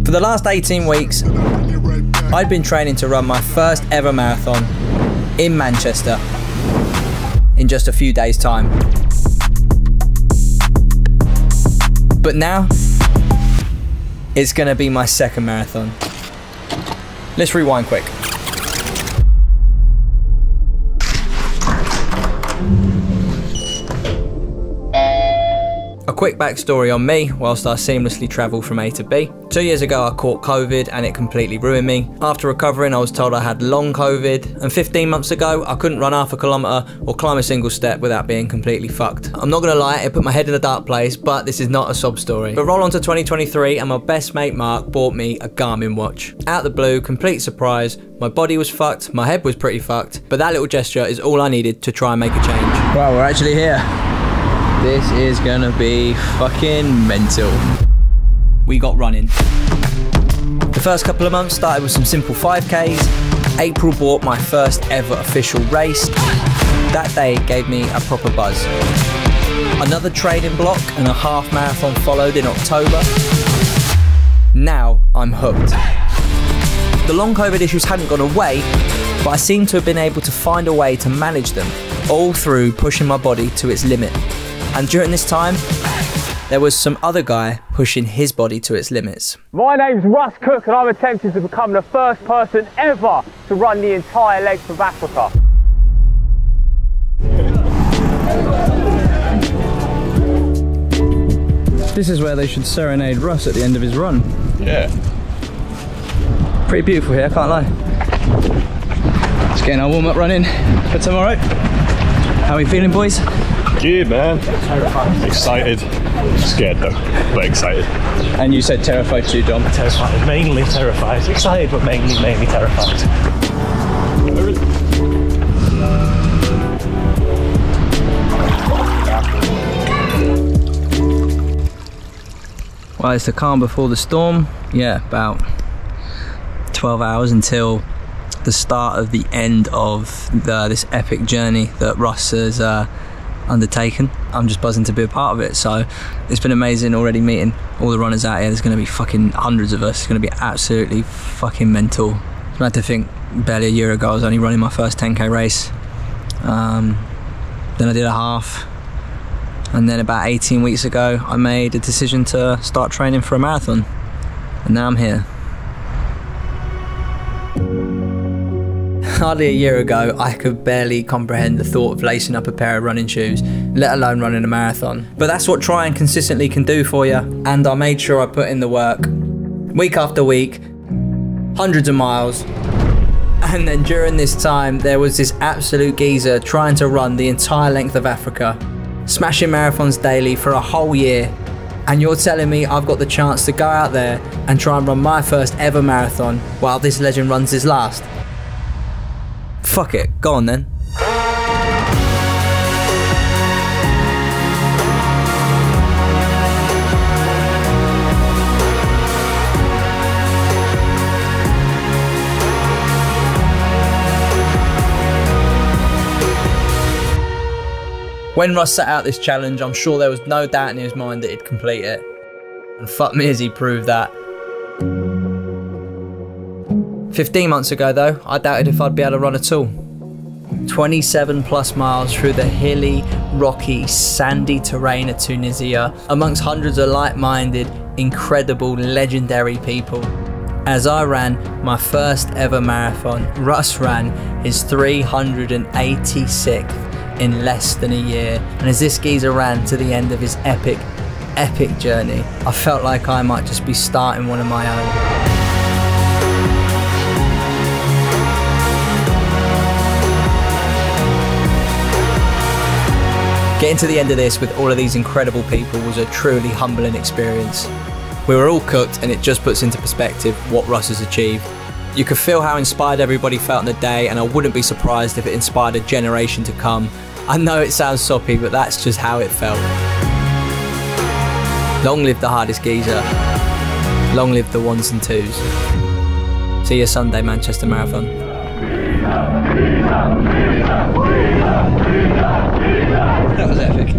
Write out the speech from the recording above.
For the last 18 weeks, I'd been training to run my first ever marathon in Manchester in just a few days' time. But now, it's gonna be my second marathon. Let's rewind quick. A quick backstory on me whilst I seamlessly travel from A to B. 2 years ago I caught COVID and it completely ruined me. After recovering I was told I had long COVID, and 15 months ago I couldn't run half a kilometre or climb a single step without being completely fucked. I'm not gonna lie, it put my head in a dark place, but this is not a sob story. But roll on to 2023 and my best mate Mark bought me a Garmin watch. Out of the blue, complete surprise, my body was fucked, my head was pretty fucked, but that little gesture is all I needed to try and make a change. Wow, we're actually here. This is gonna be fucking mental. We got running. The first couple of months started with some simple 5Ks. April brought my first ever official race. That day gave me a proper buzz. Another training block and a half marathon followed in October. Now I'm hooked. The long COVID issues hadn't gone away, but I seem to have been able to find a way to manage them, all through pushing my body to its limit. And during this time, there was some other guy pushing his body to its limits. My name's Russ Cook and I'm attempting to become the first person ever to run the entire length of Africa. This is where they should serenade Russ at the end of his run. Yeah. Pretty beautiful here, I can't lie. Just getting our warm-up running for tomorrow. How are we feeling, boys? Good, man. Excited. Scared though, but excited. And you said terrified too, Dom? Terrified, mainly terrified. Excited, but mainly terrified. Well, it's the calm before the storm. Yeah, about 12 hours until the start of the end of this epic journey that Russ has undertaken. I'm just buzzing to be a part of it, so it's been amazing already meeting all the runners out here. There's going to be fucking hundreds of us. It's going to be absolutely fucking mental. I had to think barely a year ago I was only running my first 10k race, then I did a half, and then about 18 weeks ago I made a decision to start training for a marathon, and now I'm here. Hardly a year ago, I could barely comprehend the thought of lacing up a pair of running shoes, let alone running a marathon. But that's what trying consistently can do for you, and I made sure I put in the work. Week after week, hundreds of miles, and then during this time, there was this absolute geezer trying to run the entire length of Africa, smashing marathons daily for a whole year, and you're telling me I've got the chance to go out there and try and run my first ever marathon while this legend runs his last? Fuck it, go on then. When Russ set out this challenge, I'm sure there was no doubt in his mind that he'd complete it. And fuck me as he proved that. 15 months ago though, I doubted if I'd be able to run at all. 27 plus miles through the hilly, rocky, sandy terrain of Tunisia, amongst hundreds of like-minded, incredible, legendary people. As I ran my first ever marathon, Russ ran his 386th in less than a year. And as this geezer ran to the end of his epic journey, I felt like I might just be starting one of my own. Getting to the end of this with all of these incredible people was a truly humbling experience. We were all cooked, and it just puts into perspective what Russ has achieved. You could feel how inspired everybody felt on the day, and I wouldn't be surprised if it inspired a generation to come. I know it sounds soppy, but that's just how it felt. Long live the hardest geezer. Long live the ones and twos. See you Sunday, Manchester Marathon. That was epic.